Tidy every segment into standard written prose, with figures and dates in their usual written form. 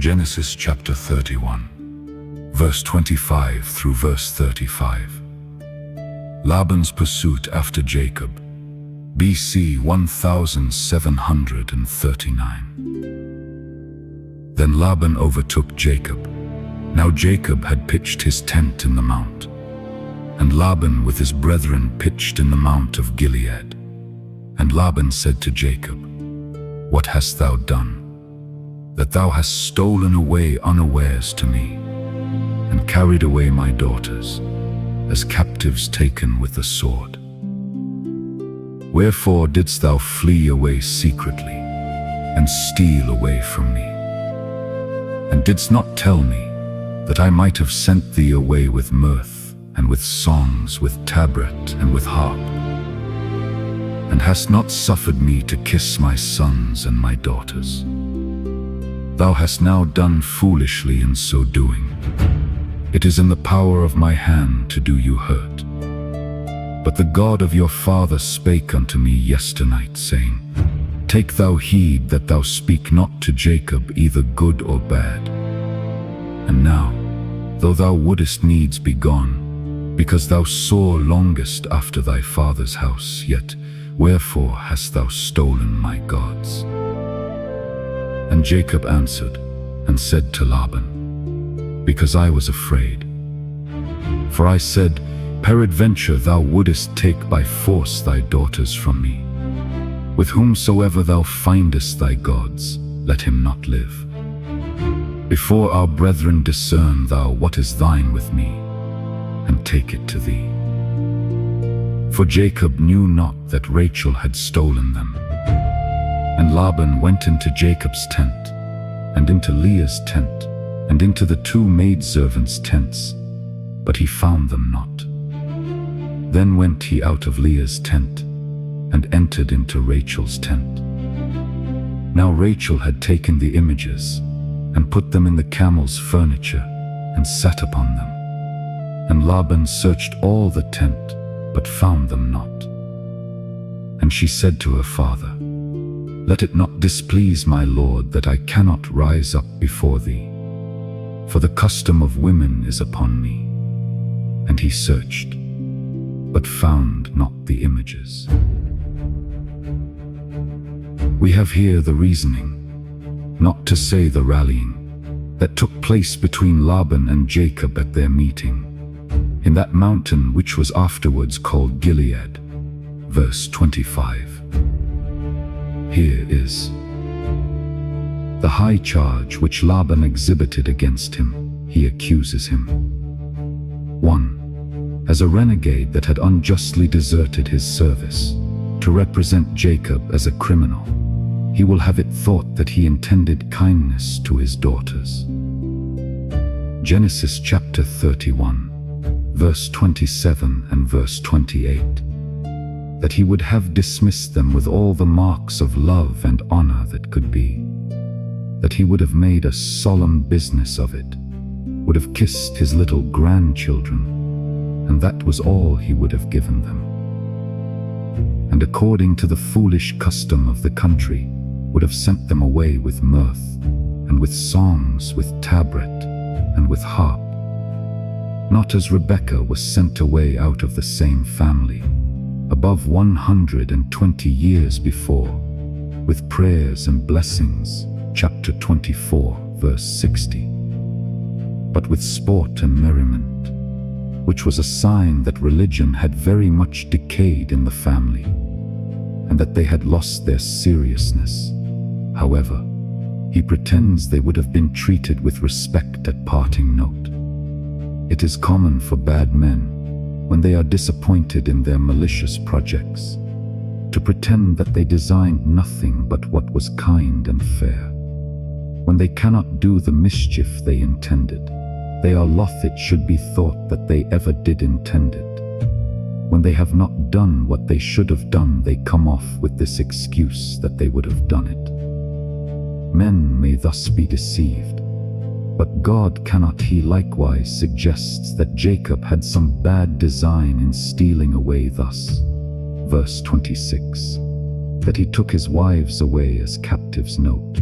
Genesis chapter 31, verse 25 through verse 35. Laban's pursuit after Jacob, BC 1739. Then Laban overtook Jacob. Now Jacob had pitched his tent in the mount, and Laban with his brethren pitched in the mount of Gilead. And Laban said to Jacob, "What hast thou done, that thou hast stolen away unawares to me, and carried away my daughters, as captives taken with the sword? Wherefore didst thou flee away secretly, and steal away from me? And didst not tell me, that I might have sent thee away with mirth, and with songs, with tabret, and with harp? And hast not suffered me to kiss my sons and my daughters? Thou hast now done foolishly in so doing. It is in the power of my hand to do you hurt. But the God of your father spake unto me yesternight, saying, Take thou heed that thou speak not to Jacob either good or bad. And now, though thou wouldest needs be gone, because thou sore longest after thy father's house, yet wherefore hast thou stolen my gods? And Jacob answered and said to Laban, Because I was afraid. For I said, Peradventure thou wouldest take by force thy daughters from me. With whomsoever thou findest thy gods, let him not live. Before our brethren discern thou what is thine with me, and take it to thee. For Jacob knew not that Rachel had stolen them. And Laban went into Jacob's tent, and into Leah's tent, and into the two maidservants' tents, but he found them not. Then went he out of Leah's tent, and entered into Rachel's tent. Now Rachel had taken the images, and put them in the camel's furniture, and sat upon them. And Laban searched all the tent, but found them not. And she said to her father, Let it not displease my lord that I cannot rise up before thee, for the custom of women is upon me. And he searched, but found not the images. We have here the reasoning, not to say the rallying, that took place between Laban and Jacob at their meeting, in that mountain which was afterwards called Gilead. Verse 25. Here is the high charge which Laban exhibited against him. He accuses him. 1. As a renegade that had unjustly deserted his service, to represent Jacob as a criminal. He will have it thought that he intended kindness to his daughters. Genesis chapter 31, verse 27 and verse 28. That he would have dismissed them with all the marks of love and honor that could be. That he would have made a solemn business of it, would have kissed his little grandchildren, and that was all he would have given them. And according to the foolish custom of the country, would have sent them away with mirth, and with songs, with tabret, and with harp. Not as Rebekah was sent away out of the same family, above 120 years before, with prayers and blessings, chapter 24, verse 60. But with sport and merriment, which was a sign that religion had very much decayed in the family, and that they had lost their seriousness. However, he pretends they would have been treated with respect at parting note. It is common for bad men, when they are disappointed in their malicious projects, to pretend that they designed nothing but what was kind and fair. When they cannot do the mischief they intended, they are loth it should be thought that they ever did intend it. When they have not done what they should have done, they come off with this excuse that they would have done it. Men may thus be deceived, but God cannot. He likewise suggests that Jacob had some bad design in stealing away thus. Verse 26. That he took his wives away as captives. Note.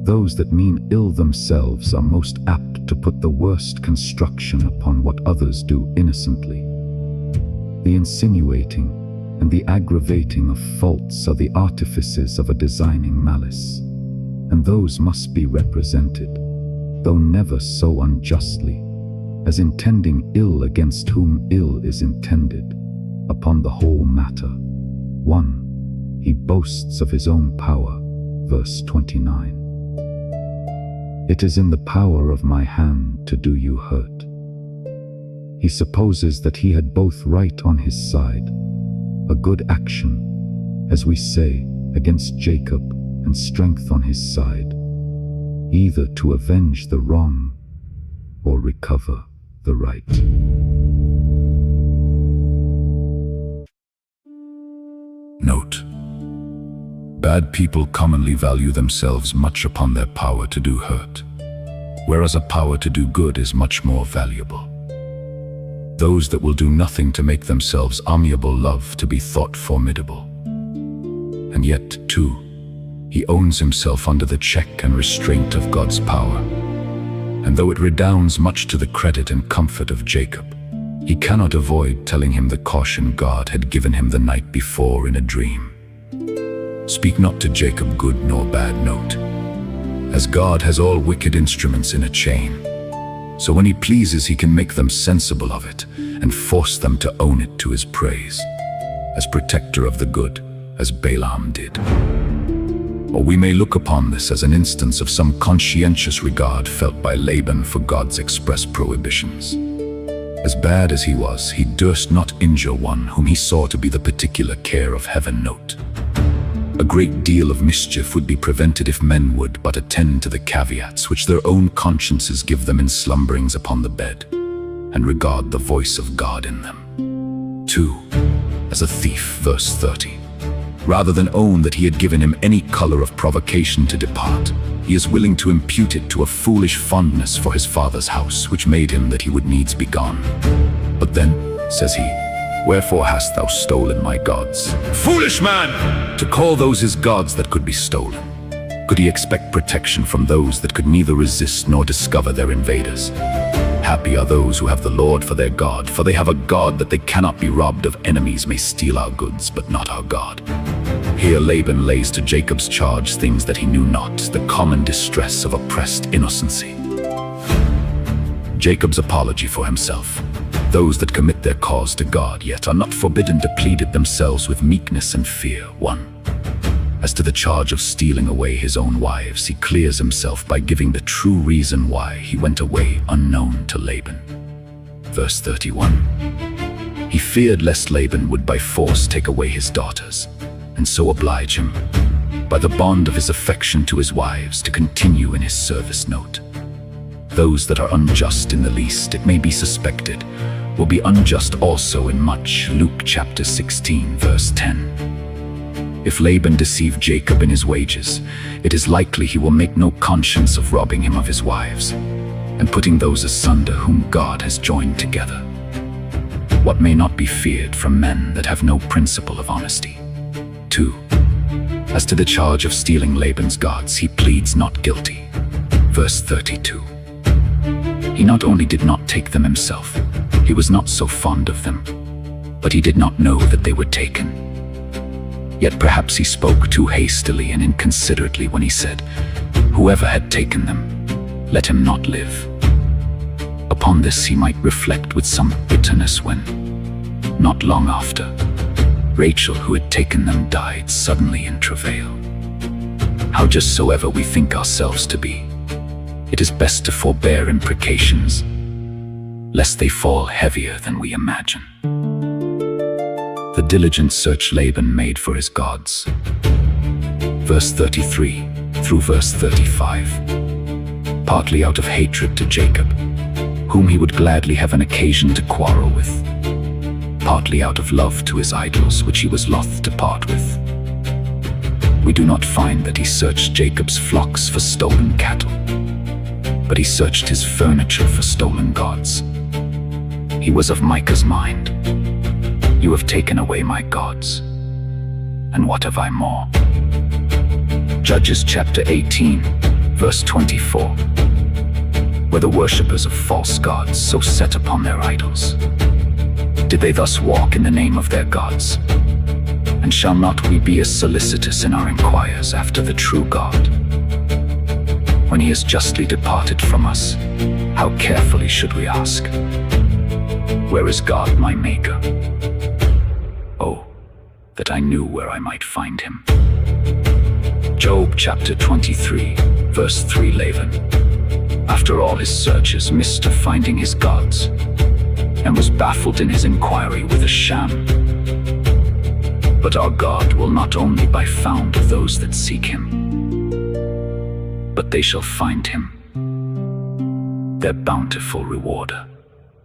Those that mean ill themselves are most apt to put the worst construction upon what others do innocently. The insinuating and the aggravating of faults are the artifices of a designing malice, and those must be represented, though never so unjustly, as intending ill against whom ill is intended, upon the whole matter. 1. He boasts of his own power, verse 29. It is in the power of my hand to do you hurt. He supposes that he had both right on his side, a good action, as we say, against Jacob, and strength on his side, either to avenge the wrong or recover the right. Note: bad people commonly value themselves much upon their power to do hurt, whereas a power to do good is much more valuable. Those that will do nothing to make themselves amiable love to be thought formidable. And yet, too, he owns himself under the check and restraint of God's power. And though it redounds much to the credit and comfort of Jacob, he cannot avoid telling him the caution God had given him the night before in a dream. Speak not to Jacob good nor bad note, as God has all wicked instruments in a chain. So when he pleases, he can make them sensible of it, and force them to own it to his praise, as protector of the good, as Balaam did. Or we may look upon this as an instance of some conscientious regard felt by Laban for God's express prohibitions. As bad as he was, he durst not injure one whom he saw to be the particular care of heaven. Note: a great deal of mischief would be prevented if men would but attend to the caveats which their own consciences give them in slumberings upon the bed, and regard the voice of God in them. 2. As a thief, verse 30. Rather than own that he had given him any color of provocation to depart, he is willing to impute it to a foolish fondness for his father's house, which made him that he would needs be gone. But then, says he, wherefore hast thou stolen my gods? Foolish man! To call those his gods that could be stolen. Could he expect protection from those that could neither resist nor discover their invaders? Happy are those who have the Lord for their God, for they have a God that they cannot be robbed of. Enemies may steal our goods, but not our God. Here Laban lays to Jacob's charge things that he knew not, the common distress of oppressed innocency. Jacob's apology for himself. Those that commit their cause to God yet are not forbidden to plead it themselves with meekness and fear. 1. As to the charge of stealing away his own wives, he clears himself by giving the true reason why he went away unknown to Laban. Verse 31. He feared lest Laban would by force take away his daughters, and so oblige him, by the bond of his affection to his wives, to continue in his service. Note: those that are unjust in the least, it may be suspected, will be unjust also in much. Luke chapter 16, verse 10. If Laban deceived Jacob in his wages, it is likely he will make no conscience of robbing him of his wives, and putting those asunder whom God has joined together. What may not be feared from men that have no principle of honesty. 2. As to the charge of stealing Laban's gods, he pleads not guilty. Verse 32. He not only did not take them himself, he was not so fond of them, but he did not know that they were taken. Yet perhaps he spoke too hastily and inconsiderately when he said, whoever had taken them, let him not live. Upon this he might reflect with some bitterness when, not long after, Rachel, who had taken them, died suddenly in travail. How just soever we think ourselves to be, it is best to forbear imprecations, lest they fall heavier than we imagine. The diligent search Laban made for his gods. Verse 33 through verse 35. Partly out of hatred to Jacob, whom he would gladly have an occasion to quarrel with. Partly out of love to his idols, which he was loth to part with. We do not find that he searched Jacob's flocks for stolen cattle, but he searched his furniture for stolen gods. He was of Micah's mind. You have taken away my gods, and what have I more? Judges chapter 18, Verse 24. Were the worshippers of false gods so set upon their idols? Did they thus walk in the name of their gods? And shall not we be as solicitous in our inquiries after the true God? When he has justly departed from us, how carefully should we ask, where is God my Maker? Oh, that I knew where I might find him. Job chapter 23, verse 3. Laban, after all his searches, missed of finding his gods, and was baffled in his inquiry with a sham. But our God will not only be found of those that seek him, but they shall find him, their bountiful rewarder.